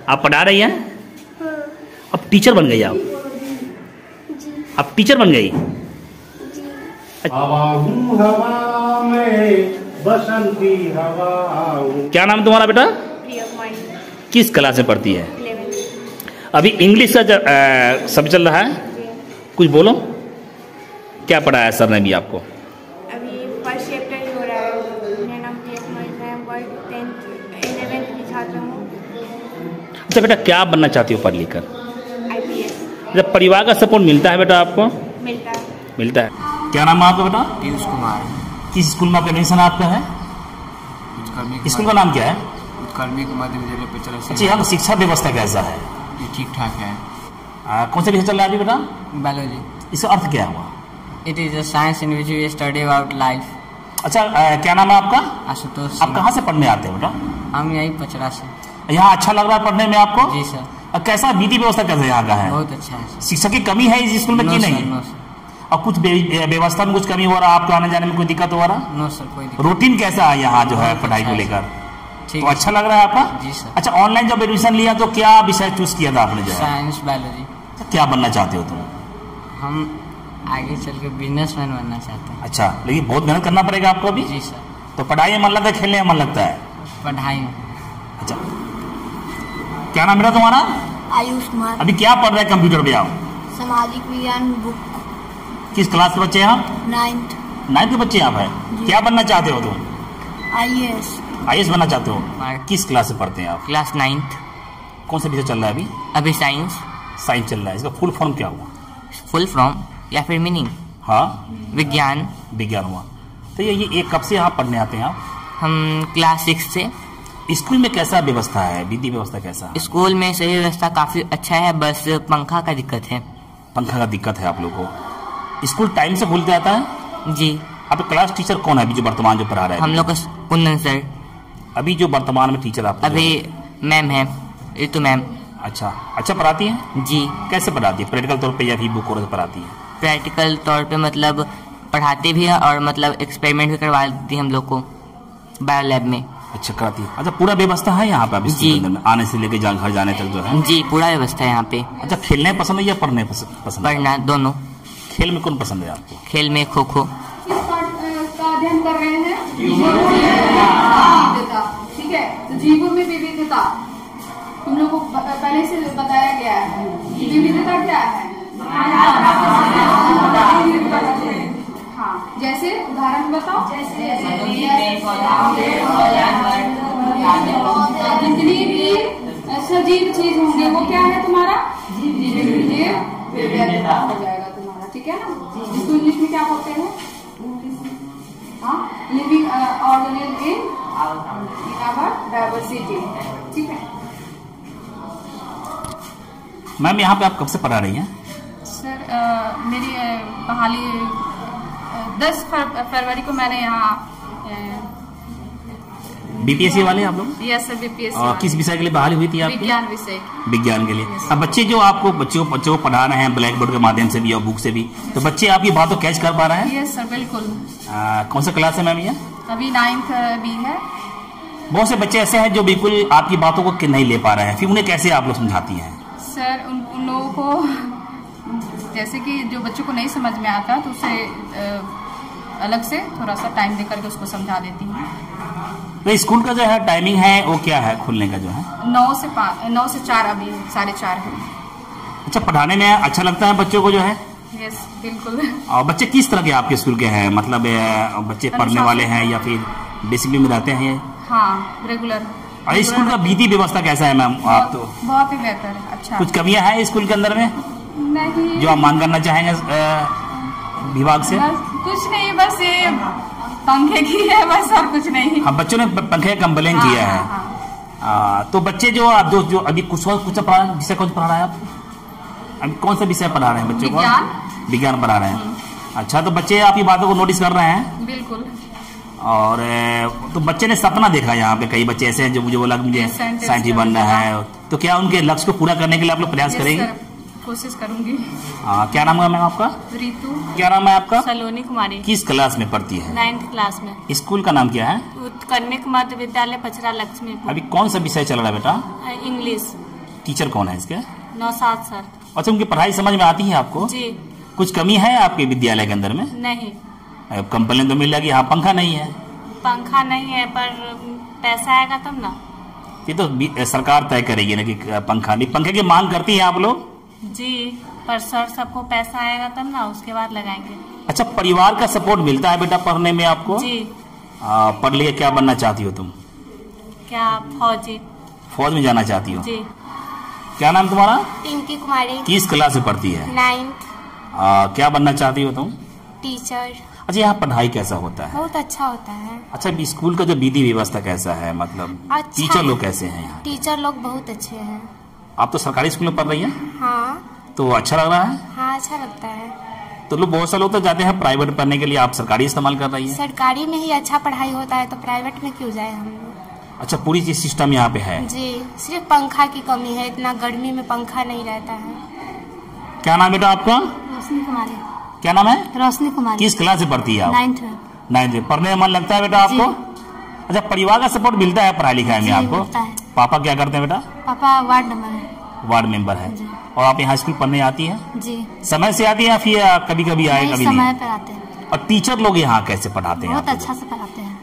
आप पढ़ा रही हैं? हाँ। अब टीचर बन गई आप? जी। आप टीचर बन गई? जी। हवा हूँ हवा में बसंती हवा हूँ। क्या नाम तुम्हारा बेटा? किस क्लास में पढ़ती है? अभी इंग्लिश का सब चल रहा है, कुछ बोलो। क्या पढ़ाया सर ने भी आपको? अभी फर्स्ट चैप्टर ही हो रहा है। मेरा नाम मैं वर्ड 11th की छात्र हूँ। अच्छा बेटा, क्या बनना चाहती हो पढ़ लिख कर? IPS। जब परिवार का सपोर्ट मिलता है बेटा आपको? मिलता है। मिलता है। क्या नाम है आपका बेटा? पीयूष कुमार। किस स्कूल में आपका एडमिशन आपका है? स्कूल का नाम क्या है? उत्कर्मिक मध्य विद्यालय पिछड़ा। अच्छा, यहाँ की शिक्षा व्यवस्था कैसा है? ये ठीक ठाक है। कौन सा विषय चल रहा है अभी बेटा? बायोलॉजी। इसका अर्थ क्या हुआ? It is a science in which we study about life. अच्छा, क्या नाम है आपका? आशुतोष। आप कहाँ से पढ़ने आते हैं बेटा? हम यही पचड़ा से। यहाँ अच्छा लग रहा है पढ़ने में आपको? जी सर। और कैसा विधि व्यवस्था कैसा यहाँ का है? बहुत अच्छा है। शिक्षक की कमी है इस स्कूल में कि नहीं? No sir. और कुछ व्यवस्था में कुछ कमी हो रहा है? आपको आने जाने में कोई दिक्कत हो रहा? नो सर, कोई दिक्कत। रूटीन कैसा है यहाँ जो है बहुत पढ़ाई को अच्छा है लेकर? ठीक तो अच्छा लग रहा है आपका? जी सर। अच्छा, ऑनलाइन जब एडमिशन लिया तो क्या विषय चूज किया था आपने जो है? Science biology. क्या बनना चाहते हो तुम? हम आगे चल के बिजनेसमैन बनना चाहते हैं। अच्छा, लेकिन बहुत मेहनत करना पड़ेगा आपको अभी। जी सर। तो पढ़ाई में मन लगता है, खेलने में मन लगता है? पढ़ाई में। अच्छा, क्या नाम बेटा तुम्हारा? आयुष कुमार। अभी क्या पढ़ रहे हैं कंप्यूटर पे आप? सामाजिक विज्ञान बुक। किस क्लास के बच्चे हैं आप? 9th। 9th के बच्चे आप हैं? क्या बनना चाहते हो तुम? IAS। IAS बनना चाहते हो? किस क्लास से पढ़ते हैं आप? Class 9th। कौन सा विषय चल रहा है अभी? अभी साइंस। साइंस चल रहा है। इसका फुल फॉर्म क्या हुआ? फुल फॉर्म या फिर मीनिंग? हाँ, विज्ञान। विज्ञान हुआ। तो ये कब से यहाँ पढ़ने आते हैं आप? हम क्लास 6 से। स्कूल में कैसा व्यवस्था है, विधि व्यवस्था कैसा है? स्कूल में सही व्यवस्था काफी अच्छा है, बस पंखा का दिक्कत है। पंखा का दिक्कत है आप लोगों को? स्कूल टाइम से खुलते आता है? जी। आप क्लास टीचर कौन है अभी जो वर्तमान जो पढ़ा रहे हैं? हम लोग का कुंदन सर। अभी जो वर्तमान में टीचर आप? अभी मैम है, ऋतु मैम। अच्छा, अच्छा पढ़ाती हैं? जी। कैसे पढ़ाती है? प्रैक्टिकल तौर पे या फिर बुक और पढ़ाती है? प्रैक्टिकल तौर पे मतलब पढ़ाते भी है और मतलब एक्सपेरिमेंट भी करवा देती है हम लोग को बायो लैब में। अच्छा, कराती है। अच्छा, पूरा व्यवस्था है यहाँ पे अभी जी। स्कूल में आने से लेके घर जाने तक जो है? जी, पूरा व्यवस्था है यहाँ पे। अच्छा, खेलने पसंद है या पढ़ने पसंद है? पढ़ना दोनों। खेल में कौन पसंद है आपको? खेल में खो खो। का अध्ययन कर रहे हैं विविधता। ठीक है, तो जीवों में विविधता तुम लोग को पहले से बताया गया है। विविधता क्या है? हाँ, जैसे उदाहरण बताओ। जितनी भी सजीव चीज होंगे वो क्या है तुम्हारा? जीव विविधता हो जाएगा तुम्हारा। ठीक है ना? इसको इंग्लिश में क्या बोलते हैं? Living organism in our diversity. ठीक है मैम, यहाँ पे आप कब से पढ़ा रही हैं? सर, मेरी बहाली 10 फरवरी को मैंने यहाँ बीपीएससी वाले आप लोग? Yes sir, BPSC. और किस विषय के लिए बहाली हुई थी आपकी? विज्ञान विषय। विज्ञान के लिए। अब बच्चे जो आपको बच्चों को पढ़ा रहे हैं ब्लैक बोर्ड के माध्यम से भी और बुक से भी, तो बच्चे आपकी बात तो कैच कर पा रहे हैं? यस सर, बिल्कुल। कौन सा क्लास है मैम ये? अभी 9th भी है। बहुत से बच्चे ऐसे हैं जो बिल्कुल आपकी बातों को नहीं ले पा रहे हैं, फिर उन्हें कैसे आप लोग समझाती हैं? सर, उन लोगों को जैसे कि जो बच्चों को नहीं समझ में आता तो उसे अलग से थोड़ा सा टाइम देकर के उसको समझा देती हूँ। तो स्कूल का जो है टाइमिंग है वो क्या है खुलने का जो है? 9 से 4, अभी 4:30 है। अच्छा, पढ़ाने में अच्छा लगता है बच्चों को जो है? यस, बिल्कुल। और बच्चे किस तरह के आपके स्कूल के हैं? मतलब बच्चे पढ़ने वाले हैं या फिर डिसिप्लिन में रहते हैं? हाँ, रेगुलर। और स्कूल का विधि व्यवस्था कैसा है मैम? आप तो बहुत ही बेहतर है। अच्छा। कुछ कमियां हैं स्कूल के अंदर में नहीं, जो आप मांग करना चाहेंगे विभाग से? कुछ नहीं, बस ये पंखे की है बस, और कुछ नहीं। हाँ, बच्चों ने पंखे का कंप्लेन किया है। हाँ। तो बच्चे जो अभी कुछ पढ़ा विषय कौन पढ़ा रहा है आप? अभी कौन सा विषय पढ़ा रहे हैं बच्चों को? विज्ञान पढ़ा रहे हैं। अच्छा, तो बच्चे आपकी बातों को नोटिस कर रहे हैं? बिल्कुल। और तो बच्चे ने सपना देखा, यहाँ पे कई बच्चे ऐसे हैं जो मुझे बोला कि मुझे साइंटिस्ट बनना है, तो क्या उनके लक्ष्य को पूरा करने के लिए आप लोग प्रयास करेंगे? कोशिश करूंगी। क्या नाम है मैम आपका? ऋतु। क्या नाम है आपका? सलोनी कुमारी। किस क्लास में पढ़ती है? 9th क्लास में। स्कूल का नाम क्या है? उत्कर्मिक मध्य विद्यालय पचरा लक्ष्मीपुर। अभी कौन सा विषय चल रहा है बेटा? इंग्लिश। टीचर कौन है इसके? नौशाद सर। अच्छा, उनकी पढ़ाई समझ में आती है आपको? जी। कुछ कमी है आपके विद्यालय के अंदर में? नहीं। कंप्लेन तो मिल जाएगी, यहाँ पंखा नहीं है। पंखा नहीं है पर पैसा आएगा तब ना। ये तो सरकार तय करेगी ना कि पंखा नहीं, पंखे की मांग करती है आप लोग? जी, पर सर सबको पैसा आएगा तब ना, उसके बाद लगाएंगे। अच्छा, परिवार का सपोर्ट मिलता है बेटा पढ़ने में आपको? जी। पढ़ लिया, क्या बनना चाहती हो तुम? क्या? फौजी। फौज में जाना चाहती हो? जी। क्या नाम तुम्हारा? पिंकी कुमारी। किस क्लास में पढ़ती है? 9th। क्या बनना चाहती हो तुम? टीचर। अच्छा, यहाँ पढ़ाई कैसा होता है? बहुत अच्छा होता है। अच्छा, स्कूल का जो विधि व्यवस्था कैसा है, मतलब अच्छा टीचर लोग कैसे हैं यहाँ? टीचर लोग बहुत अच्छे हैं। आप तो सरकारी स्कूल में पढ़ रही हैं? हाँ। तो अच्छा लग रहा है? हाँ, अच्छा लगता है। तो लोग, बहुत से लोग तो जाते हैं प्राइवेट पढ़ने के लिए, आप सरकारी इस्तेमाल कर रही है? सरकारी में ही अच्छा पढ़ाई होता है तो प्राइवेट में क्यों जाए हम लोग। अच्छा, पूरी चीज सिस्टम यहाँ पे है? जी, सिर्फ पंखा की कमी है, इतना गर्मी में पंखा नहीं रहता है। क्या नाम बेटा आपका? रोशनी कुमारी। क्या नाम है? रोशनी कुमारी। किस क्लास से पढ़ती है आप? 9th। 9th। पढ़ने में मन लगता है बेटा आपको? अच्छा, परिवार का सपोर्ट मिलता है पढ़ाई लिखाई में आपको? मिलता है। पापा क्या करते हैं बेटा? पापा वार्ड नंबर है। वार्ड मेंबर है। जी। और आप यहाँ स्कूल पढ़ने आती है? जी। समय से आती है या फिर कभी कभी आए कभी समय नहीं? पर आते हैं। और टीचर लोग यहाँ कैसे पढ़ाते हैं? बहुत आपको? अच्छा से पढ़ाते हैं।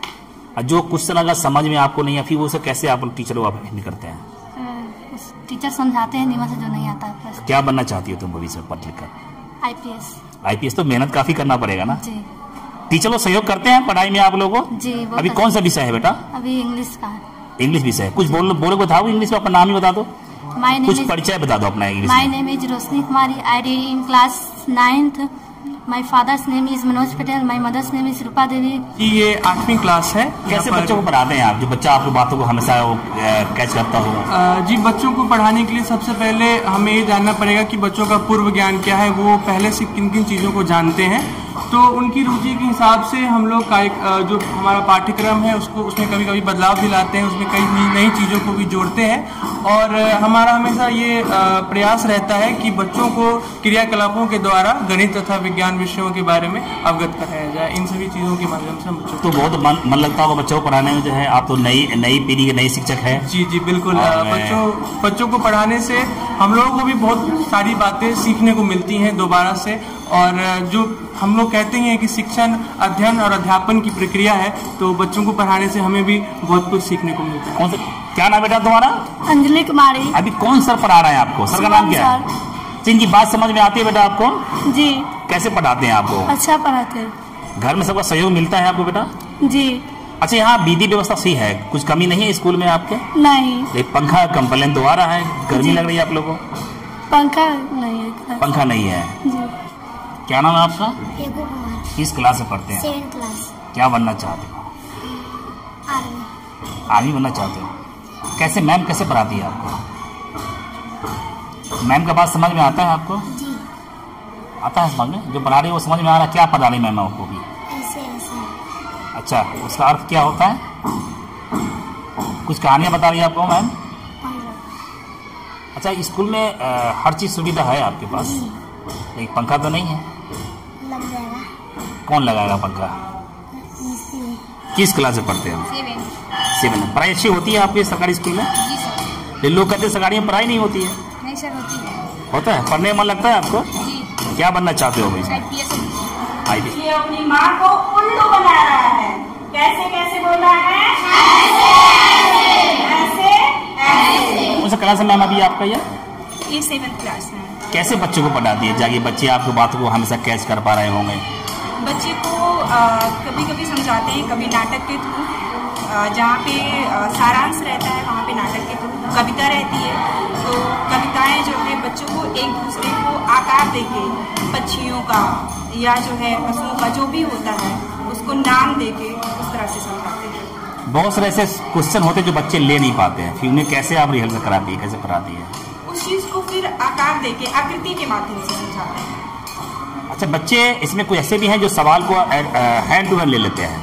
और जो कुछ तरह का समझ में आपको नहीं है, फिर वो सब कैसे आप टीचर लोग अटेंड करते हैं? टीचर समझाते हैं नियम से, जो नहीं आता है। क्या बनना चाहती हो तुम भविष्य में पढ़ लिख कर? IPS। IPS तो मेहनत काफी करना पड़ेगा ना? जी। टीचर लोग सहयोग करते हैं पढ़ाई में आप लोगों को? जी। अभी कौन सा विषय है बेटा? अभी इंग्लिश का है। इंग्लिश विषय। कुछ बोलो बताओ इंग्लिश में, अपना नाम ही बता दो, कुछ परिचय बता दो अपना English. My name is Roshni Kumari. I read in class 9th। My father's name is Manoj Patel. My mother's name is Rupa Devi. ये 8वीं क्लास है। कैसे बच्चों को पढ़ाते हैं आप, जो बच्चा आपकी बातों को हमेशा कैच करता हो? जी, बच्चों को पढ़ाने के लिए सबसे पहले हमें ये जानना पड़ेगा कि बच्चों का पूर्व ज्ञान क्या है, वो पहले से किन किन चीज़ों को जानते हैं। तो उनकी रुचि के हिसाब से हम लोग का जो हमारा पाठ्यक्रम है उसमें कभी कभी बदलाव भी लाते हैं, उसमें कई नई चीज़ों को भी जोड़ते हैं। और हमारा हमेशा ये प्रयास रहता है कि बच्चों को क्रियाकलापों के द्वारा गणित तथा विज्ञान विषयों के बारे में अवगत कराया जाए। इन सभी चीज़ों के माध्यम से हम बच्चों तो बहुत मन लगता होगा बच्चों को पढ़ाने में, जो है आप तो नई पीढ़ी के नए शिक्षक है। जी जी बिल्कुल। बच्चों को पढ़ाने से हम लोगों को भी बहुत सारी बातें सीखने को मिलती हैं दोबारा से। और जो हम लोग कहते हैं कि शिक्षण अध्ययन और अध्यापन की प्रक्रिया है, तो बच्चों को पढ़ाने से हमें भी बहुत कुछ सीखने को मिलता है। क्या नाम बेटा तुम्हारा? अंजलि कुमारी। अभी कौन सर पढ़ा रहे हैं आपको? सर का नाम क्या है? इनकी बात समझ में आती है बेटा आपको? जी। कैसे पढ़ाते हैं आपको? अच्छा पढ़ाते हैं। घर में सबका सहयोग मिलता है आपको बेटा? जी। अच्छा, यहाँ विधि व्यवस्था सही है? कुछ कमी नहीं है स्कूल में आपके? नहीं। एक पंखा कंप्लेन तो आ रहा है, गर्मी लग रही है आप लोगों को? पंखा नहीं है। पंखा नहीं है। जी। क्या नाम है आपका? एगो कुमार। किस क्लास से पढ़ते हैं? 7th class. क्या बनना चाहते हो? आर्मी। आर्मी बनना चाहते हो? कैसे मैम कैसे पढ़ाती है आपको? मैम का बात समझ में आता है आपको? जी। आता है समझ में? जो पढ़ा रही है वो समझ में आ रहा है? क्या पढ़ा रही मैम आपको भी? ऐसे ऐसे। अच्छा, उसका अर्थ क्या होता है? कुछ कहानियाँ बता रही है आपको मैम? अच्छा, स्कूल में हर चीज़ सुविधा है आपके पास? एक पंखा तो नहीं है? लग जाएगा। कौन लगाएगा पंखा? किस क्लास से पढ़ते हैं? 7th। पढ़ाई अच्छी होती है आपके सरकारी स्कूल में? जी सर। लोग कहते हैं सरकारी में पढ़ाई नहीं होती है। नहीं सर, होती है। होता है? पढ़ने में मन लगता है आपको? जी। क्या बनना चाहते हो भाई? IPS। ये अपनी माँ को उल्लू बना रहा है। कैसे कैसे बोल रहा है? ऐसे। कौन सा क्लास है मैम अभी आपका? ये 7th क्लास में। कैसे बच्चों को पढ़ाती है? जाके बच्चे आपकी बातों को हमेशा कैच कर पा रहे होंगे? बच्चे को कभी कभी समझाते हैं, कभी नाटक के थ्रू, जहाँ पे सारांश रहता है वहाँ पे नाटक के थ्रू कविता रहती है। तो कविताएं जो है बच्चों को एक दूसरे को आकार देके, पक्षियों का या जो है पशुओं का जो भी होता है उसको नाम देके उस तरह से समझाते हैं। बहुत सारे ऐसे क्वेश्चन होते हैं जो बच्चे ले नहीं पाते हैं, फिर उन्हें कैसे आप रिहर्सल कराती है, कैसे पढ़ाती है? उस चीज को फिर आकार देके आकृति के माध्यम से समझाते हैं। अच्छा, बच्चे इसमें कुछ ऐसे भी हैं जो सवाल को हैंड टू हैंड ले लेते हैं,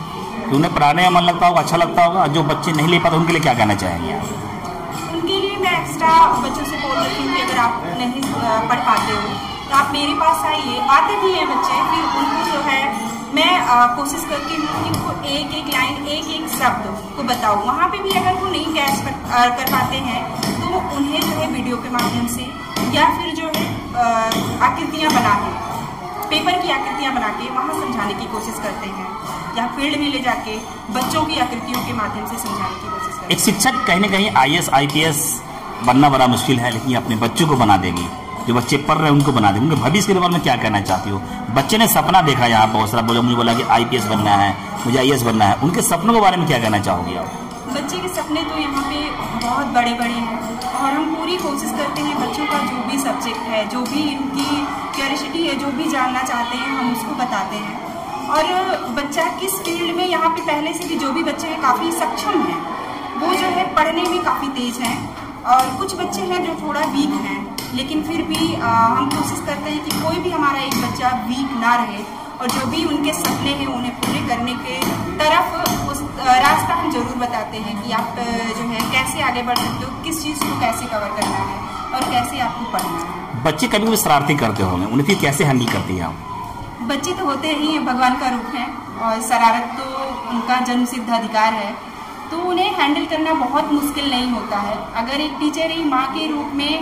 तो उन्हें पढ़ाने में मन लगता होगा, अच्छा लगता होगा। जो बच्चे नहीं ले पाते उनके लिए क्या कहना चाहेंगे आप? उनके लिए मैं एक्स्ट्रा बच्चों से बोल रही हूँ कि अगर आप नहीं पढ़ पाते हो तो आप मेरे पास आइए। आते भी हैं बच्चे, फिर उनको जो है मैं कोशिश करती हूँ कि उनको एक एक लाइन, एक एक शब्द को बताऊँ। वहाँ पे भी अगर वो नहीं कैच कर पाते हैं तो उन्हें जो है वीडियो वीडियो के माध्यम से, या फिर जो है आकृतियाँ बना के, पेपर की आकृतियाँ बना के वहाँ समझाने की कोशिश करते हैं, या फील्ड में ले जाके बच्चों की आकृतियों के माध्यम से समझाने की कोशिश करते हैं। एक शिक्षक कहीं ना कहीं IAS IPS बनना बड़ा मुश्किल है, लेकिन अपने बच्चों को बना देगी, जो बच्चे पढ़ रहे हैं उनको बना देंगे। उनके भविष्य के बारे में क्या कहना चाहती हो? बच्चे ने सपना देखा यहाँ बहुत सारा, मुझे बोला कि IPS बनना है, मुझे IAS बनना है, उनके सपनों के बारे में क्या कहना चाहोगी आप? बच्चे के सपने तो यहाँ पे बहुत बड़े बड़े हैं, और हम पूरी कोशिश करते हैं बच्चों का जो भी सब्जेक्ट है, जो भी इनकी क्यूरियोसिटी है, जो भी जानना चाहते हैं हम उसको बताते हैं। और बच्चा किस फील्ड में, यहाँ पे पहले से भी जो भी बच्चे हैं काफ़ी सक्षम हैं, वो जो है पढ़ने में काफ़ी तेज हैं, और कुछ बच्चे हैं जो थोड़ा वीक हैं, लेकिन फिर भी हम कोशिश करते हैं कि कोई भी हमारा एक बच्चा वीक ना रहे, और जो भी उनके सपने हैं उन्हें पूरे करने के तरफ उस रास्ता हम जरूर बताते हैं कि आप जो है कैसे आगे बढ़ सकते हो, किस चीज़ को कैसे कवर करना है और कैसे आपको पढ़ना है। बच्चे कभी कभी शरारती करते होंगे, उन्हें फिर कैसे हैंडल करती हैं आप? बच्चे तो होते ही हैं, भगवान का रूप है, और शरारत तो उनका जन्म सिद्ध अधिकार है, तो उन्हें हैंडल करना बहुत मुश्किल नहीं होता है। अगर एक टीचर ही माँ के रूप में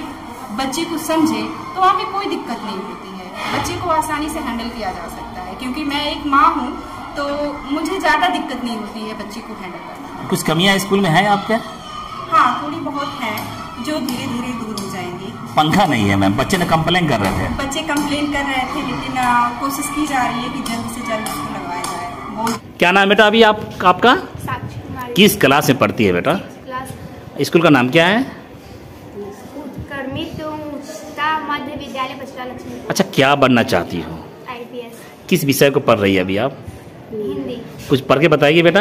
बच्चे को समझे तो वहाँ पे कोई दिक्कत नहीं होती है, बच्चे को आसानी से हैंडल किया जा सकता है। क्योंकि मैं एक माँ हूँ तो मुझे ज़्यादा दिक्कत नहीं होती है बच्चे को हैंडल करना। कुछ कमियाँ स्कूल में है आपके? हाँ, थोड़ी बहुत हैं जो धीरे धीरे दूर हो जाएंगी। पंखा नहीं है मैम, बच्चे ने कंप्लेन कर रहे थे। बच्चे कंप्लेन कर रहे थे, लेकिन कोशिश की जा रही है कि जल्द से जल्द उसको लगवाया जाए। क्या नाम बेटा अभी आपका? साक्षी कुमारी। किस क्लास में पढ़ती है बेटा? क्लास। स्कूल का नाम क्या है? उत्क्रमित उच्चता मध्य विद्यालय पचला लक्ष्मी। अच्छा, क्या बनना चाहती हो? IPS। किस विषय को पढ़ रही है अभी आप? हिंदी। कुछ पढ़ के बताइए बेटा।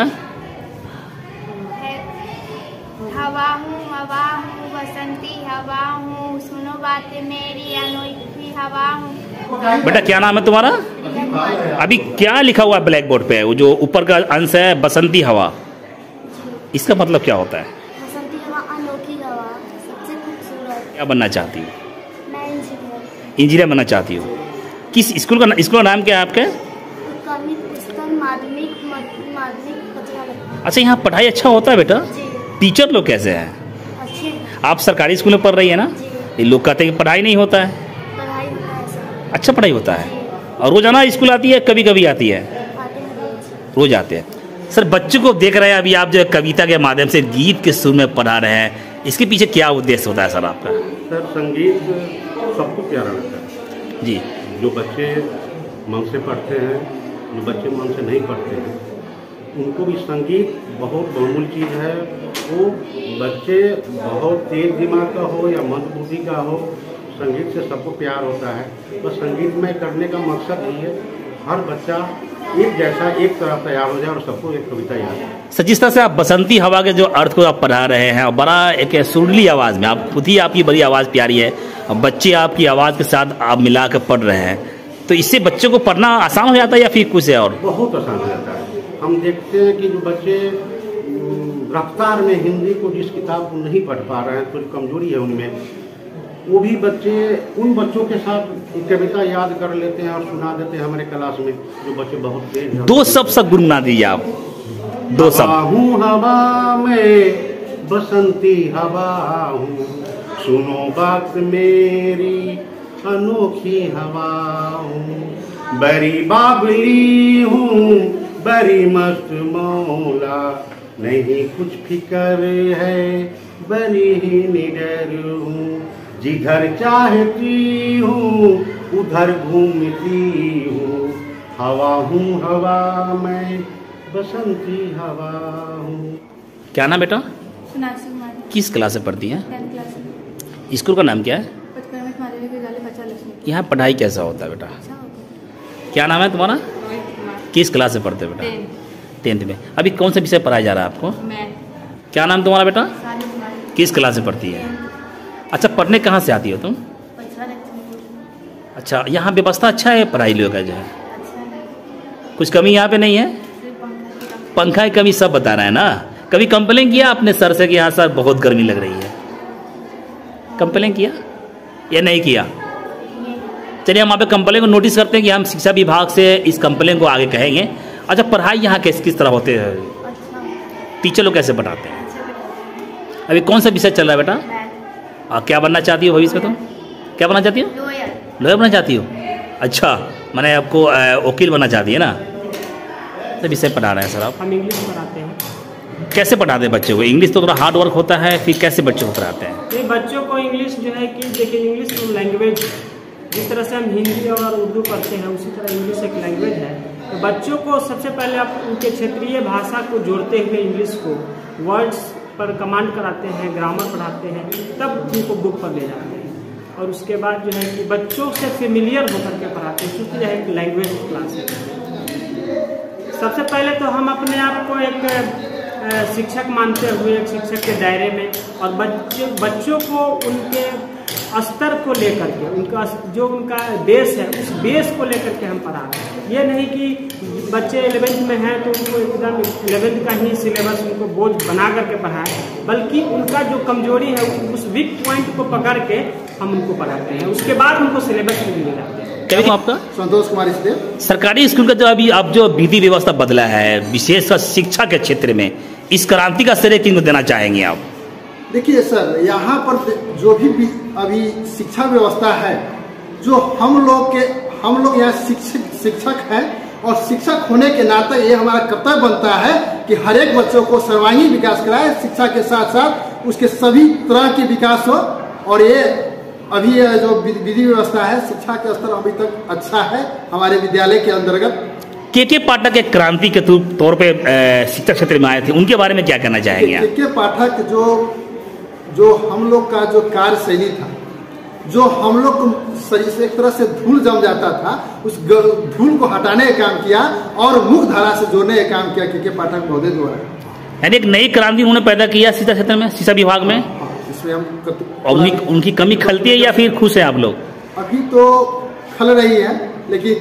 हवा हूँ बसंती हवा हूँ, सुनो बात मेरी अनोखी हवा हूँ। बेटा क्या नाम है तुम्हारा? अभी क्या लिखा हुआ है ब्लैक बोर्ड पे? वो जो ऊपर का अंश है बसंती हवा, इसका मतलब क्या होता है? बसंती हवा अनोखी हवा, सबसे खूबसूरत। क्या बनना चाहती हो? मैं इंजीनियर। इंजीनियर बनना चाहती हो? किस स्कूल का नाम क्या है आपके? माध्यमिक पचला लक्ष्मी। अच्छा, यहाँ पढ़ाई अच्छा होता है बेटा? जी। टीचर लोग कैसे हैं? अच्छे। आप सरकारी स्कूल में पढ़ रही है ना? जी। ये लोग कहते हैं कि पढ़ाई नहीं होता है। पढ़ाई होता है सर। अच्छा पढ़ाई होता है। जी। और रोजाना स्कूल आती है, कभी कभी आती है? आते हैं रोज। रोज आते हैं। सर बच्चों को देख रहे हैं अभी आप जो कविता के माध्यम से गीत के सुर में पढ़ा रहे हैं, इसके पीछे क्या उद्देश्य होता है सर आपका? सर संगीत सबको प्यारा लगता है जी। जो बच्चे मन से पढ़ते हैं, जो बच्चे मन से नहीं पढ़ते हैं, उनको भी संगीत बहुत बहुमूल्य चीज़ है। वो बच्चे बहुत तेज दिमाग का हो या मंद बुद्धि का हो, संगीत से सबको प्यार होता है। तो संगीत में करने का मकसद यही है हर बच्चा एक जैसा एक तरह तैयार हो जाए और सबको एक कविता याद है। सर जिस तरह से आप बसंती हवा के जो अर्थ को आप पढ़ा रहे हैं और बड़ा एक सुरीली आवाज़ में, आप खुद ही आपकी बड़ी आवाज़ प्यारी है और बच्चे आपकी आवाज़ के साथ आप मिला कर पढ़ रहे हैं, तो इससे बच्चों को पढ़ना आसान हो जाता है या फिर कुछ है और? बहुत आसान हो जाता है। हम देखते हैं कि जो बच्चे रफ्तार में हिंदी को जिस किताब को नहीं पढ़ पा रहे हैं, तो कमजोरी है उनमें, वो भी बच्चे उन बच्चों के साथ कविता याद कर लेते हैं और सुना देते हैं हमारे क्लास में, जो बच्चे बहुत तेज हैं। दो शब्द गुनगुना दीजिए आप, दो शब्द। हूँ हवा में बसंती हवा हूँ, सुनो बात मेरी अनोखी हवा हूँ, बड़ी बाबली हूँ बड़ी मस्त मौला, नहीं कुछ फिकर है बड़ी ही निडर हूँ, जिधर चाहती हूँ उधर घूमती हूँ, हवा हूँ हवा मैं बसंती हवा हूँ। क्या नाम बेटा? सोनाक्षी कुमारी। किस क्लास से पढ़ती हैं? 10th क्लास में। स्कूल का नाम क्या है? उत्क्रमित माध्यमिक विद्यालय पचला लक्ष्मी। यहाँ पढ़ाई कैसा होता है बेटा? अच्छा होता है। क्या नाम है तुम्हारा? रोहित कुमार। किस क्लास से पढ़ते हो बेटा? 10th में। अभी कौन सा विषय पढ़ाया जा रहा है आपको? मैथ। क्या नाम तुम्हारा बेटा? सानी कुमारी। किस क्लास से पढ़ती है? अच्छा, पढ़ने कहाँ से आती हो तुम? पचला लक्ष्मी। अच्छा, यहाँ व्यवस्था अच्छा है पढ़ाई लोग का जो है? अच्छा है। कुछ कमी यहाँ पे नहीं है? सिर्फ पंखा की कमी। पंखा की कमी सब बता रहे हैं ना? कभी कंप्लेन किया आपने सर से कि हाँ सर बहुत गर्मी लग रही है? कंप्लेन किया या नहीं किया? चलिए हम वहाँ पे कंप्लेन को नोटिस करते हैं कि हम शिक्षा विभाग से इस कंप्लेन को आगे कहेंगे। अच्छा, पढ़ाई यहाँ किस तरह होते हैं? अच्छा। टीचर लोग कैसे पढ़ाते हैं? अच्छे से। अभी कौन सा विषय चल रहा है बेटा? और क्या बनना चाहती हो भविष्य में तुम? क्या बनना चाहती हो? लॉयर बनना चाहती हो? अच्छा, मैंने आपको वकील बनना चाहती है ना? तो विषय पढ़ा रहे हैं सर आप? हम इंग्लिश पढ़ाते हैं। कैसे पढ़ाते हैं बच्चों को? इंग्लिश तो थोड़ा हार्ड वर्क होता है, फिर कैसे बच्चों को पढ़ाते हैं? ये बच्चों को इंग्लिश जो है कि देखिए, इंग्लिश तो लैंग्वेज, जिस तरह से हम हिंदी और उर्दू पढ़ते हैं उसी तरह इंग्लिश एक लैंग्वेज है। तो बच्चों को सबसे पहले आप उनके क्षेत्रीय भाषा को जोड़ते हुए इंग्लिश को वर्ड्स पर कमांड कराते हैं, ग्रामर पढ़ाते हैं, तब उनको बुक पर ले जाते हैं। और उसके बाद जो है कि बच्चों से फेमिलियर होकर के पढ़ाते हैं, क्योंकि यह एक लैंग्वेज क्लास है। सबसे पहले तो हम अपने आप को एक शिक्षक मानते हुए एक शिक्षक के दायरे में, और बच्चों को उनके स्तर को लेकर के, उनका जो उनका बेस है उस बेस को लेकर के हम पढ़ा रहे हैं। ये नहीं कि बच्चे 11th में हैं तो उनको एकदम 11th का ही सिलेबस उनको बोझ बना करके पढ़ाएं, बल्कि उनका जो कमजोरी है उस वीक पॉइंट को पकड़ के हम उनको पढ़ाते हैं। उसके बाद उनको सिलेबस में ले जाते हैं। क्या नाम आपका? संतोष कुमार इसदेव। सरकारी स्कूल का जो अभी अब जो विधि व्यवस्था बदला है, विशेषकर शिक्षा के क्षेत्र में, इस क्रांति का श्रेय किनको देना चाहेंगे आप? देखिए सर, यहाँ पर जो भी अभी शिक्षा व्यवस्था है, जो हम लोग यहाँ शिक्षक हैं, और शिक्षक होने के नाते ये हमारा कर्तव्य बनता है कि हर एक बच्चों को सर्वांगीण विकास कराए, शिक्षा के साथ साथ उसके सभी तरह के विकास हो। और ये अभी जो विधि व्यवस्था है, शिक्षा का स्तर अभी तक अच्छा है हमारे विद्यालय के अंतर्गत। के पाठक एक क्रांति के तौर पे शिक्षा क्षेत्र में आए थे, उनके बारे में क्या कहना चाहेंगे आप? के पाठक जो हम लोग का जो कार्यशैली था, जो हम लोग शरीर से एक तरह से धूल जम जाता था, उस धूल को हटाने का काम किया और मुख्य धारा से जोड़ने का काम किया के पाठक महोदय द्वारा। यानी एक नई क्रांति उन्होंने पैदा किया शिक्षा क्षेत्र में, शिक्षा विभाग में। इसमें हम और उनकी कमी खलती है या फिर खुश है आप लोग? अभी तो खल रही है, लेकिन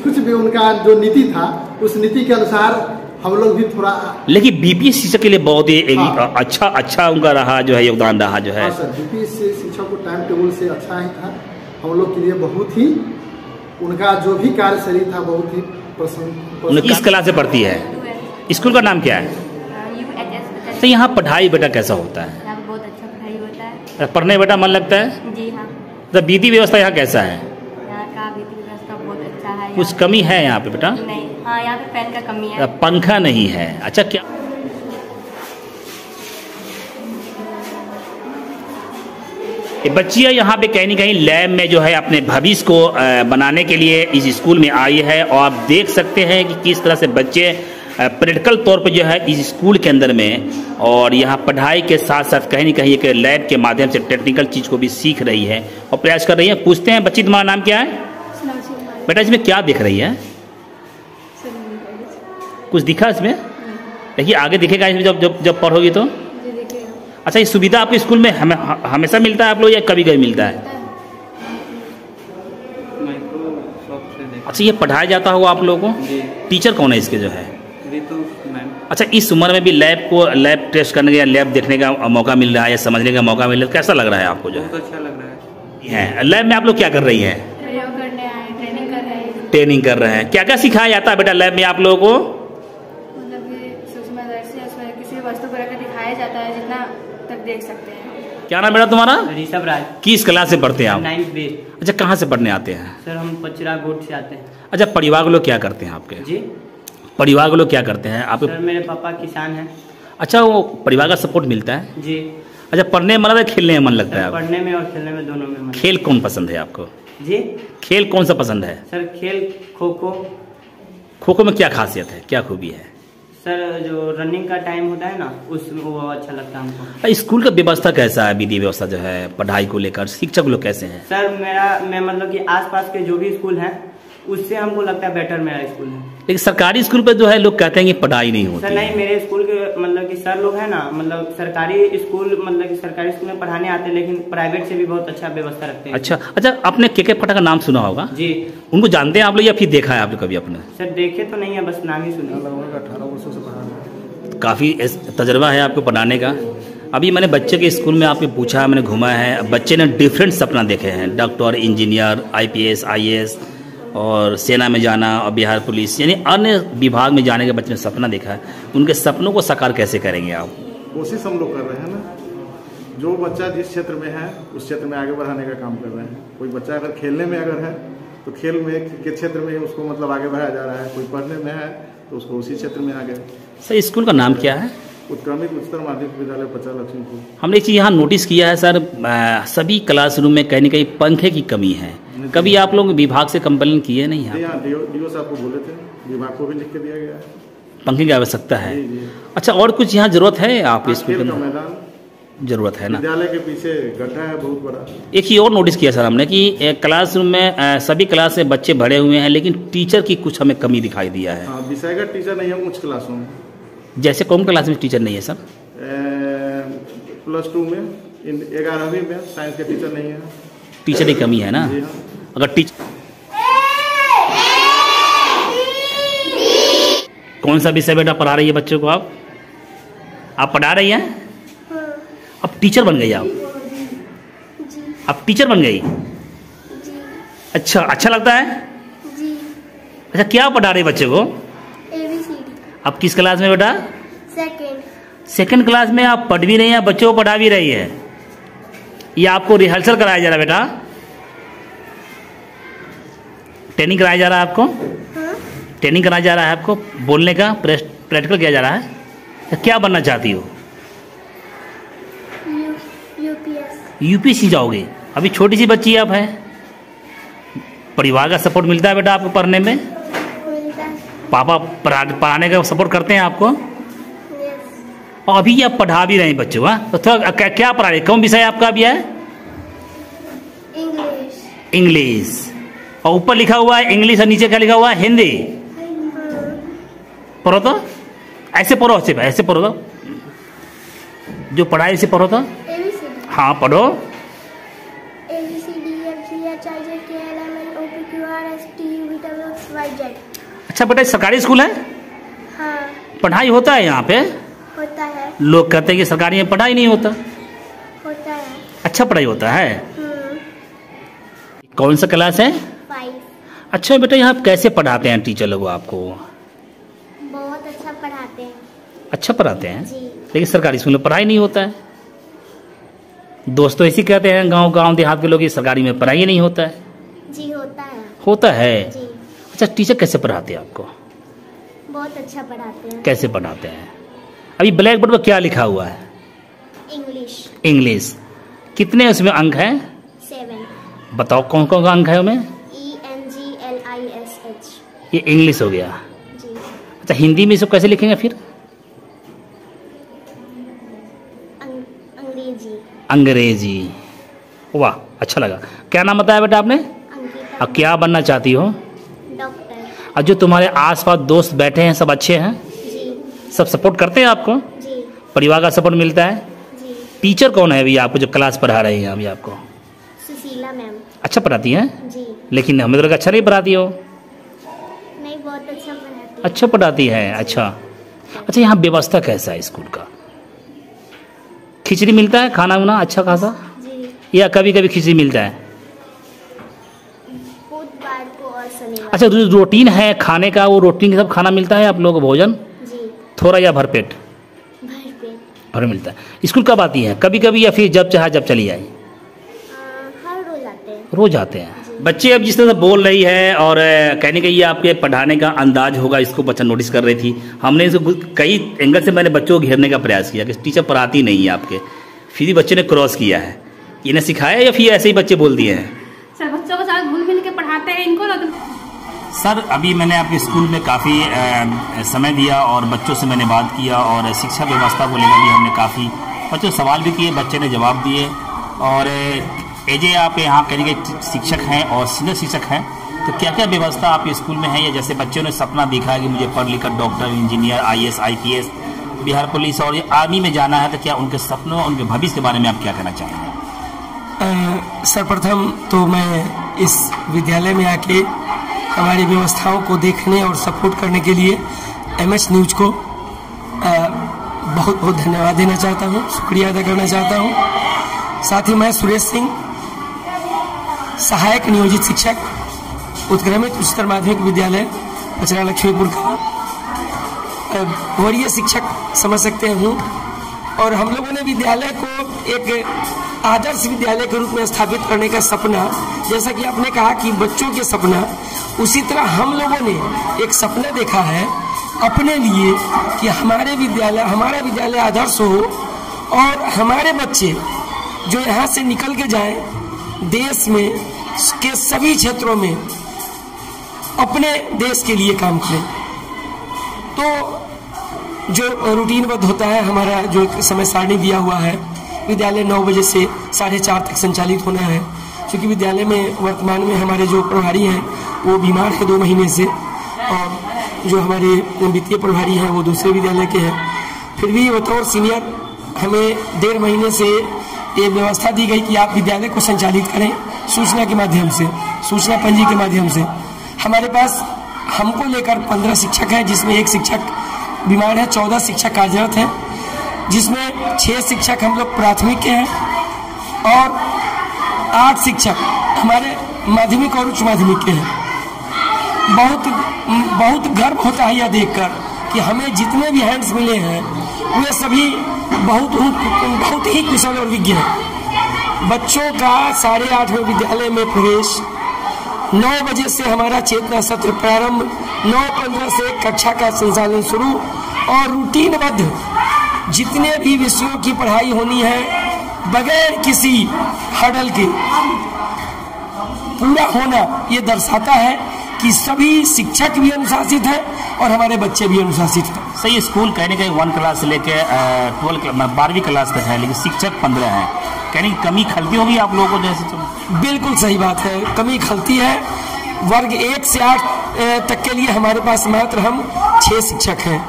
कुछ भी उनका जो नीति था उस नीति के अनुसार हम लोग भी थोड़ा, लेकिन बीपीएस शिक्षा के लिए बहुत ही अच्छा उनका रहा जो है, योगदान रहा जो है। हाँ सर, बीपीएस शिक्षा को टाइम टेबल से अच्छा ही था हम लोग के लिए, बहुत ही उनका जो भी कार्यशैली था बहुत ही पसंद। किस क्लास से पढ़ती है? स्कूल का नाम क्या है? तो यहाँ पढ़ाई बेटा कैसा होता है? यहाँ बहुत अच्छा पढ़ाई होता है। पढ़ने बेटा मन लगता है? जी हाँ। तो विधि व्यवस्था यहाँ कैसा है? यहाँ का विधि व्यवस्था बहुत अच्छा है। कुछ कमी है यहाँ पे बेटा? नहीं, हाँ यहाँ पे फैन का कमी है। पंखा नहीं है? अच्छा, क्या ये बच्चियाँ यहाँ पे कहीं न कहीं लैब में जो है अपने भविष्य को बनाने के लिए इस स्कूल में आई है, और आप देख सकते हैं कि किस तरह से बच्चे प्रैक्टिकल तौर पे जो है इस स्कूल के अंदर में, और यहाँ पढ़ाई के साथ साथ कहीं न कहीं एक लैब के माध्यम से टेक्निकल चीज़ को भी सीख रही है और प्रयास कर रही है। पूछते हैं, बच्ची तुम्हारा नाम क्या है बेटा? इसमें क्या दिख रही है? कुछ दिखा इसमें? देखिए आगे दिखेगा इसमें जब पढ़ोगी तो। अच्छा, ये सुविधा आपके स्कूल में हमेशा मिलता है आप लोग या कभी कभी मिलता है? अच्छा, ये पढ़ाया जाता होगा आप लोगों को? टीचर कौन है इसके जो है? अच्छा, इस उम्र में भी लैब टेस्ट करने का, लैब देखने का मौका मिल रहा है या समझने का मौका मिल रहा है, कैसा लग रहा है आपको जो है? अच्छा लग रहा है। लैब में आप लोग क्या कर रही हैं? प्रयोग करने आए, ट्रेनिंग कर रहे हैं। ट्रेनिंग कर रहे हैं। क्या क्या सिखाया जाता है बेटा लैब में आप लोगों को? मतलब सूक्ष्मदर्शी से किसी वस्तु को रखकर दिखाया जाता है, जितना तक देख सकते हैं। क्या नाम बेटा तुम्हारा? ऋषभ राज। किस क्लास से पढ़ते हैं आप? 9th B। अच्छा, कहाँ से पढ़ने आते हैं? सर हम पचरा गोट से आते हैं। अच्छा, परिवार के लोग क्या करते हैं आपके? जी, परिवार के लोग क्या करते हैं आपके? सर मेरे पापा किसान हैं। अच्छा, वो परिवार का सपोर्ट मिलता है? जी। अच्छा, पढ़ने में मन लगता है, खेलने में मन लगता है? पढ़ने में और खेलने में दोनों में मन। खेल कौन पसंद है आपको? जी, खेल कौन सा पसंद है? सर खेल खो खो। खो खो में क्या खासियत है, क्या खूबी है? सर जो रनिंग का टाइम होता है ना, उसमें वो अच्छा लगता है हमको। स्कूल का व्यवस्था कैसा है, विधि व्यवस्था जो है पढ़ाई को लेकर, शिक्षक लोग कैसे हैं? सर मैं मतलब कि आसपास के जो भी स्कूल हैं उससे हमको लगता है बेटर मेरा स्कूल है। लेकिन सरकारी स्कूल पे जो है लोग कहते हैं कि पढ़ाई नहीं होती। सर नहीं, मेरे स्कूल के मतलब कि सर लोग हैं ना, मतलब सरकारी स्कूल में पढ़ाने आते हैं, लेकिन प्राइवेट से भी बहुत अच्छा व्यवस्था रखते हैं। अच्छा, आपने के पाठक का नाम सुना होगा? जी। उनको जानते हैं आप लोग या फिर देखा है आप लोग कभी अपने? सर देखे तो नहीं है, बस नाम ही सुना। 18 वर्षों से पढ़ा। काफ़ी तजर्बा है आपको पढ़ाने का। अभी मैंने बच्चे के स्कूल में आपने पूछा, मैंने घुमा है, बच्चे ने डिफरेंट सपना देखे हैं, डॉक्टर, इंजीनियर, IPS, IAS और सेना में जाना और बिहार पुलिस, यानी अन्य विभाग में जाने के बच्चे ने सपना देखा है। उनके सपनों को साकार कैसे करेंगे आप? कोशिश हम लोग कर रहे हैं ना, जो बच्चा जिस क्षेत्र में है उस क्षेत्र में आगे बढ़ाने का काम कर रहे हैं। कोई बच्चा अगर खेलने में अगर है तो खेल में के क्षेत्र में उसको मतलब आगे बढ़ाया जा रहा है, कोई पढ़ने में है तो उसको उसी क्षेत्र में आगे। सर स्कूल का नाम क्या है? उत्क्रमित उच्चतर माध्यमिक विद्यालय पचा लक्ष्मीपुर। हमने एक चीज़ यहाँ नोटिस किया है सर, सभी क्लासरूम में कहीं न कहीं पंखे की कमी है। कभी आप लोग विभाग से कंप्लेन किए नहीं? यहाँ डीओ साहब को बोले थे, विभाग को भी लिख के दिया गया है। पंखे की आवश्यकता है। अच्छा, और कुछ यहाँ जरूरत है आप स्कूल का मैदान जरूरत है ना? विद्यालय के पीछे गड्ढा है बहुत बड़ा। एक ही और नोटिस किया सर हमने कि क्लासरूम में सभी क्लास से बच्चे भरे हुए हैं, लेकिन टीचर की कुछ हमें कमी दिखाई दिया है। विषयगत टीचर नहीं है कुछ क्लासों में। जैसे कौन क्लास में टीचर नहीं है सर? +2 में, 11वीं में साइंस के टीचर नहीं है। टीचर की कमी है ना? अगर टीचर कौन सा विषय बेटा पढ़ा रही है बच्चों को? आप पढ़ा रही हैं? अब टीचर बन गई आप? अब टीचर बन गई? अच्छा लगता है? अच्छा, क्या पढ़ा रही बच्चे को? ABCD। आप किस क्लास में बेटा? सेकंड क्लास में आप पढ़ भी रही हैं, बच्चों को पढ़ा भी रही है। ये आपको रिहर्सल कराया जा रहा है बेटा? ट्रेनिंग कराया जा रहा है आपको? ट्रेनिंग कराया जा रहा है आपको बोलने का, प्रैक्टिकल किया जा रहा है। तो क्या बनना चाहती हो? यूपीएससी जाओगे? अभी छोटी सी बच्ची आप है। परिवार का सपोर्ट मिलता है बेटा आपको पढ़ने में? पापा पढ़ाने का सपोर्ट करते हैं आपको? और अभी आप पढ़ा भी रहे हैं बच्चों। तो थोड़ा क्या पढ़ा रहे? कौन विषय आपका अभी है? इंग्लिश। और ऊपर लिखा हुआ है इंग्लिश और नीचे क्या लिखा हुआ है? हिंदी। पढ़ो तो, ऐसे पढ़ो, ऐसे पढ़ो तो, जो पढ़ा है ऐसे पढ़ो तो। हाँ पढ़ो। अच्छा बेटा, सरकारी स्कूल है? हाँ। पढ़ाई होता है यहाँ पे? होता है। लोग कहते हैं कि सरकारी में पढ़ाई नहीं होता। होता है। अच्छा पढ़ाई होता है। कौन सा क्लास है? 5। अच्छा बेटा, यहाँ कैसे पढ़ाते हैं टीचर लोग आपको? बहुत अच्छा पढ़ाते हैं। अच्छा पढ़ाते हैं जी। लेकिन सरकारी स्कूल में पढ़ाई नहीं होता है। दोस्तों ऐसे कहते हैं गांव देहात के लोग, सरकारी में पढ़ाई नहीं होता है। जी होता है। होता है जी। अच्छा, टीचर कैसे पढ़ाते हैं आपको? बहुत अच्छा पढ़ाते हैं। कैसे पढ़ाते हैं? अभी ब्लैक बोर्ड पर क्या लिखा हुआ है? इंग्लिश। कितने उसमें अंक हैं? 7। बताओ कौन कौन का अंक है उसमें? ENGLISH। ये इंग्लिश हो गया। जी। अच्छा, हिंदी में इसको कैसे लिखेंगे फिर? अंग्रेजी। वाह, अच्छा लगा। क्या नाम बताया बेटा आपने? अब क्या बनना चाहती हो? डॉक्टर। और जो तुम्हारे आसपास दोस्त बैठे हैं सब अच्छे हैं? जी। सब सपोर्ट करते हैं आपको? जी। परिवार का सपोर्ट मिलता है? जी। टीचर कौन है अभी आपको जो क्लास पढ़ा रही हैं अभी आपको? सुशीला मैम। अच्छा पढ़ाती हैं? जी। लेकिन हमें तो लगा अच्छा नहीं पढ़ाती हो। नहीं, बहुत अच्छा पढ़ाती है। अच्छा पढ़ाती है। अच्छा, यहाँ व्यवस्था कैसा है स्कूल का? खिचड़ी मिलता है, खाना वाना अच्छा खासा? जी। या कभी कभी खिचड़ी मिलता है? बुधवार को और शनिवार। अच्छा, रूटीन है खाने का, वो रूटीन सब खाना मिलता है आप लोगों को भोजन? जी। थोड़ा या भरपेट? भर मिलता है। स्कूल कब आती है? कभी कभी या फिर जब चाहे जब चली जाए? हर रोज आते हैं। रोज आते हैं। बच्चे अब जिस तरह से बोल रही है और कहने का ये आपके पढ़ाने का अंदाज होगा, इसको बच्चा नोटिस कर रही थी। हमने इसको कई एंगल से मैंने बच्चों को घेरने का प्रयास किया कि टीचर पढ़ाती नहीं है आपके, फिर भी बच्चे ने क्रॉस किया है। इन्हें सिखाया या फिर ऐसे ही बच्चे बोल दिए हैं? सर बच्चों के साथ घुल मिल के पढ़ाते हैं इनको ना। सर अभी मैंने आपके स्कूल में काफ़ी समय दिया और बच्चों से मैंने बात किया और शिक्षा व्यवस्था को लेकर भी हमने काफ़ी बच्चों से सवाल भी किए, बच्चे ने जवाब दिए। और एजे आप यहाँ कहीं शिक्षक हैं और सीनियर शिक्षक हैं, तो क्या क्या व्यवस्था आपके स्कूल में है? या जैसे बच्चों ने सपना देखा है कि मुझे पढ़ लिखकर doctor, engineer, IAS, IPS, Bihar police और आर्मी में जाना है, तो क्या उनके सपनों, उनके भविष्य के बारे में आप क्या कहना चाहेंगे? सर्वप्रथम तो मैं इस विद्यालय में आके हमारी व्यवस्थाओं को देखने और सपोर्ट करने के लिए MS न्यूज को बहुत बहुत धन्यवाद देना चाहता हूँ, शुक्रिया अदा करना चाहता हूँ। साथ ही मैं सुरेश सिंह, सहायक नियोजित शिक्षक, उत्क्रमित उच्चतर माध्यमिक विद्यालय पचरा लक्ष्मीपुर का वरीय शिक्षक समझ सकते हूँ। और हम लोगों ने विद्यालय को एक आदर्श विद्यालय के रूप में स्थापित करने का सपना, जैसा कि आपने कहा कि बच्चों के सपना, उसी तरह हम लोगों ने एक सपना देखा है अपने लिए कि हमारा विद्यालय आदर्श हो और हमारे बच्चे जो यहाँ से निकल के जाएं, देश में के सभी क्षेत्रों में अपने देश के लिए काम करें। तो जो रूटीनबद्ध होता है हमारा, जो समय सारणी दिया हुआ है, विद्यालय 9 बजे से 4:30 तक संचालित होना है। क्योंकि विद्यालय में वर्तमान में हमारे जो प्रभारी हैं वो बीमार है 2 महीने से, और जो हमारे वित्तीय प्रभारी हैं वो दूसरे विद्यालय के हैं। फिर भी बतौर सीनियर हमें 1.5 महीने से ये व्यवस्था दी गई कि आप विद्यालय को संचालित करें सूचना के माध्यम से, सूचना पंजी के माध्यम से। हमारे पास हमको लेकर 15 शिक्षक हैं, जिसमें 1 शिक्षक बीमार है, 14 शिक्षक कार्यरत हैं, जिसमें 6 शिक्षक हम लोग प्राथमिक के हैं और 8 शिक्षक हमारे माध्यमिक और उच्च माध्यमिक के हैं। बहुत गर्व होता है यह देखकर कि हमें जितने भी हैंड्स मिले हैं वे सभी बहुत ही कुशल और विज्ञ हैं। बच्चों का 8:30 विद्यालय में प्रवेश, 9 बजे से हमारा चेतना सत्र प्रारंभ, 9:15 से कक्षा का संचालन शुरू और रूटीनबद्ध जितने भी विषयों की पढ़ाई होनी है बगैर किसी हर्डल के पूरा होना, ये दर्शाता है कि सभी शिक्षक भी अनुशासित हैं और हमारे बच्चे भी अनुशासित हैं। सही, स्कूल कहने का 1 क्लास से लेकर 12वीं क्लास तक है, लेकिन शिक्षक 15 हैं। कहने की कमी खलती होगी आप लोगों को जैसे? तो बिल्कुल सही बात है, कमी खलती है। वर्ग 1 से 8 तक के लिए हमारे पास मात्र हम 6 शिक्षक हैं,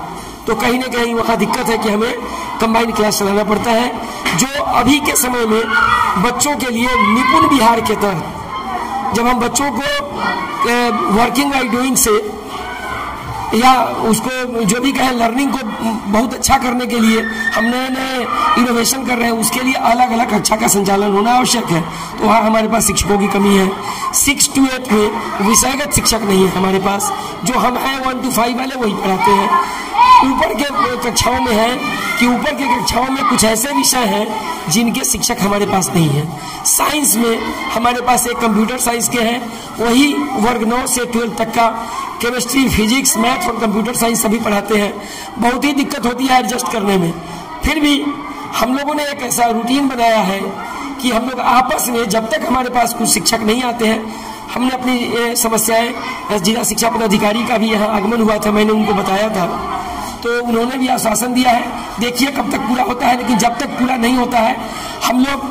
तो कहीं ना कहीं वहाँ दिक्कत है कि हमें कंबाइंड क्लास चलाना पड़ता है, जो अभी के समय में बच्चों के लिए निपुण बिहार के तहत जब हम बच्चों को वर्किंग बाय डूइंग से या उसको जो भी कहें लर्निंग को बहुत अच्छा करने के लिए हम नए इनोवेशन कर रहे हैं, उसके लिए अलग अलग कक्षा का संचालन होना आवश्यक है। तो वहाँ हमारे पास शिक्षकों की कमी है। 6 to 8 में विषयगत शिक्षक नहीं है हमारे पास, जो हम हैं 1 to 5 वाले वही पढ़ाते हैं। ऊपर के कक्षाओं में है कि ऊपर के कक्षाओं में कुछ ऐसे विषय हैं जिनके शिक्षक हमारे पास नहीं है। साइंस में हमारे पास एक कंप्यूटर साइंस के हैं, वही वर्ग 9 से 12 तक का केमिस्ट्री, फिजिक्स, मैथ और कंप्यूटर साइंस सभी पढ़ाते हैं। बहुत ही दिक्कत होती है एडजस्ट करने में। फिर भी हम लोगों ने एक ऐसा रूटीन बनाया है कि हम लोग आपस में, जब तक हमारे पास कुछ शिक्षक नहीं आते हैं, हमने अपनी समस्याएं, जिला शिक्षा पदाधिकारी का भी यहाँ आगमन हुआ था, मैंने उनको बताया था, तो उन्होंने भी आश्वासन दिया है। देखिए कब तक पूरा होता है, लेकिन जब तक पूरा नहीं होता है हम लोग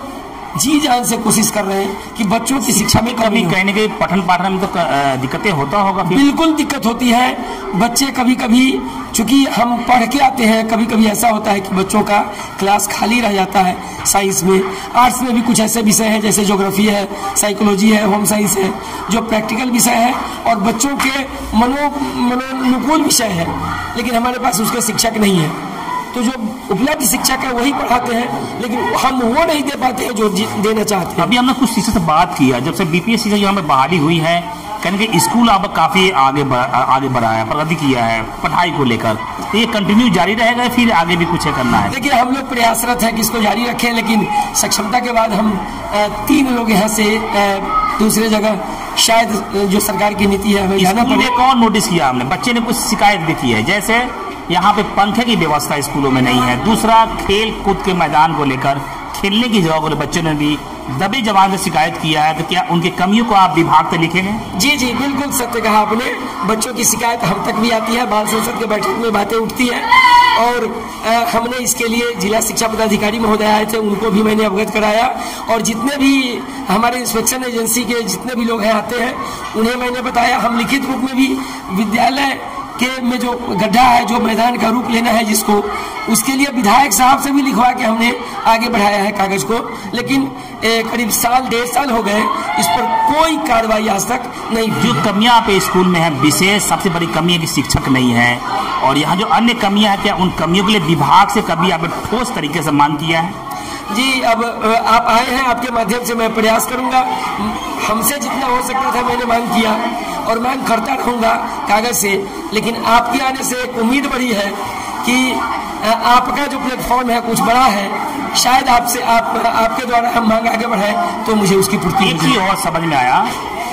जी जान से कोशिश कर रहे हैं कि बच्चों की शिक्षा में कमी। कहने के पठन पाठन में तो दिक्कतें होता होगा? बिल्कुल दिक्कत होती है। बच्चे कभी कभी, चूंकि हम पढ़ के आते हैं, कभी कभी ऐसा होता है कि बच्चों का क्लास खाली रह जाता है। साइंस में, आर्ट्स में भी कुछ ऐसे विषय हैं जैसे ज्योग्राफी है, साइकोलॉजी है, होम साइंस है, जो प्रैक्टिकल विषय है और बच्चों के मनोनुकूल विषय है, लेकिन हमारे पास उसके शिक्षक नहीं है। तो जो उपलब्ध शिक्षक है वही पढ़ाते हैं, लेकिन हम वो नहीं दे पाते हैं जो देना चाहते हैं। अभी हमने कुछ शिक्षक से बात किया, जब से बीपीएससी से यहाँ पे बहाली हुई है, कहने के स्कूल अब काफी आगे बढ़ा है, प्रगति किया है पढ़ाई को लेकर, तो ये कंटिन्यू जारी रहेगा फिर आगे भी कुछ करना है? देखिए हम लोग प्रयासरत हैं कि इसको जारी रखें, लेकिन सक्षमता के बाद हम 3 लोग यहाँ से दूसरे जगह, शायद जो सरकार की नीति है हमें जाना पड़े। कौन नोटिस किया हमने, बच्चे ने कुछ शिकायत भी की है, जैसे यहाँ पे पंखे की व्यवस्था स्कूलों में नहीं है, दूसरा खेल कूद के मैदान को लेकर, खेलने की जगह को बच्चों ने भी दबे जबान से शिकायत किया है। तो क्या उनकी कमियों को आप विभाग से लिखेंगे? जी जी बिल्कुल सत्य कहा आपने। बच्चों की शिकायत हम तक भी आती है, बाल संसद के बैठक में बातें उठती है, और हमने इसके लिए जिला शिक्षा पदाधिकारी महोदय आए थे, उनको भी मैंने अवगत कराया, और जितने भी हमारे इंस्पेक्शन एजेंसी के जितने भी लोग हैं आते हैं उन्हें मैंने बताया। हम लिखित रूप में भी विद्यालय के में जो गड्ढा है, जो मैदान का रूप लेना है जिसको, उसके लिए विधायक साहब से भी लिखवा के हमने आगे बढ़ाया है कागज को, लेकिन करीब 1.5 साल हो गए, इस पर कोई कार्रवाई आज तक नहीं। जो कमियां आप स्कूल में है, विशेष सबसे बड़ी कमी है कि शिक्षक नहीं है, और यहाँ जो अन्य कमियां हैं, क्या उन कमियों के लिए विभाग से कभी आपने ठोस तरीके से मांग किया है? जी, अब आप आए हैं, आपके माध्यम से मैं प्रयास करूंगा। हमसे जितना हो सकता था मैंने मांग किया और मांग करता रहूंगा कागज से, लेकिन आपके आने से एक उम्मीद बढ़ी है कि आपका जो प्लेटफॉर्म है कुछ बड़ा है, शायद आपसे आपके द्वारा हम मांग आगे बढ़ाएं तो मुझे उसकी पूर्ति। एक चीज और समझ में आया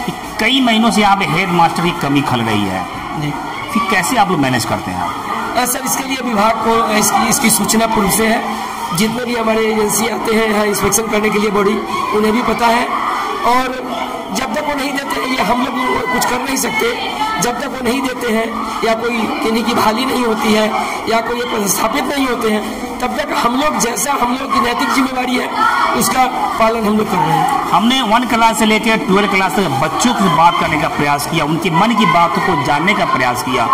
कि कई महीनों से यहाँ पे हेड मास्टर की कमी खल रही है जी, फिर कैसे आप लोग मैनेज करते हैं? सर इसके लिए विभाग को इसकी सूचना पूर्व से है, जितने भी हमारे एजेंसी आते हैं यहाँ इंस्पेक्शन करने के लिए बॉडी, उन्हें भी पता है। और जब तक वो नहीं देते हैं, ये हम लोग कुछ कर नहीं सकते, जब तक वो नहीं देते हैं या कोई किन्हीं की बहाली नहीं होती है या कोई प्रतिस्थापित नहीं होते हैं, तब तक हम लोग जैसा हम लोग की नैतिक जिम्मेवारी है उसका पालन हम लोग कर रहे हैं। हमने 1 क्लास से लेकर 12 क्लास तक बच्चों से बात करने का प्रयास किया, उनके मन की बातों को जानने का प्रयास किया।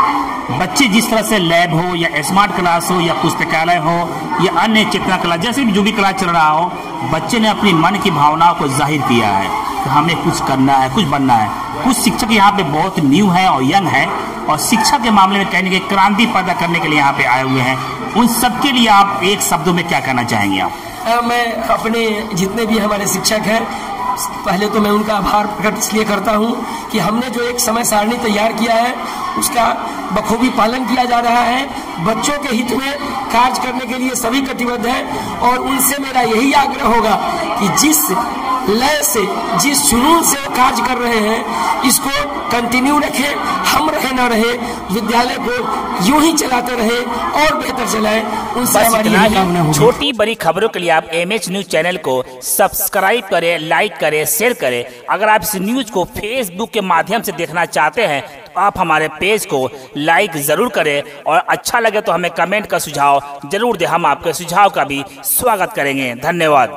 बच्चे जिस तरह से लैब हो या स्मार्ट क्लास हो या पुस्तकालय हो या अन्य चेतना क्लास, जैसे भी जो भी क्लास चल रहा हो, बच्चे ने अपनी मन की भावनाओं को जाहिर किया है कि हमें कुछ करना है, कुछ बनना है। कुछ शिक्षक यहाँ पे बहुत न्यू है और यंग है और शिक्षा के मामले में कहने के क्रांति पैदा करने के लिए यहाँ पे आए हुए हैं। उन सबके लिए आप एक शब्दों में क्या कहना चाहेंगे आप? मैं अपने जितने भी हमारे शिक्षक हैं, पहले तो मैं उनका आभार प्रकट इसलिए करता हूं कि हमने जो एक समय सारणी तैयार किया है उसका बखूबी पालन किया जा रहा है। बच्चों के हित में कार्य करने के लिए सभी कटिबद्ध हैं और उनसे मेरा यही आग्रह होगा कि जिस लय से, जिस जुनून से कार्य कर रहे हैं, इसको कंटिन्यू रखें। हम रहे ना रहे, विद्यालय को यूं ही चलाते रहे और बेहतर चलाएं। उनसे हमारी यही कामना होगी। छोटी बड़ी खबरों के लिए आप MH न्यूज चैनल को सब्सक्राइब करें, लाइक करें, शेयर करें। अगर आप इस न्यूज को फेसबुक के माध्यम से देखना चाहते हैं तो आप हमारे पेज को लाइक जरूर करें और अच्छा लगे तो हमें कमेंट का सुझाव जरूर दें। हम आपके सुझाव का भी स्वागत करेंगे। धन्यवाद।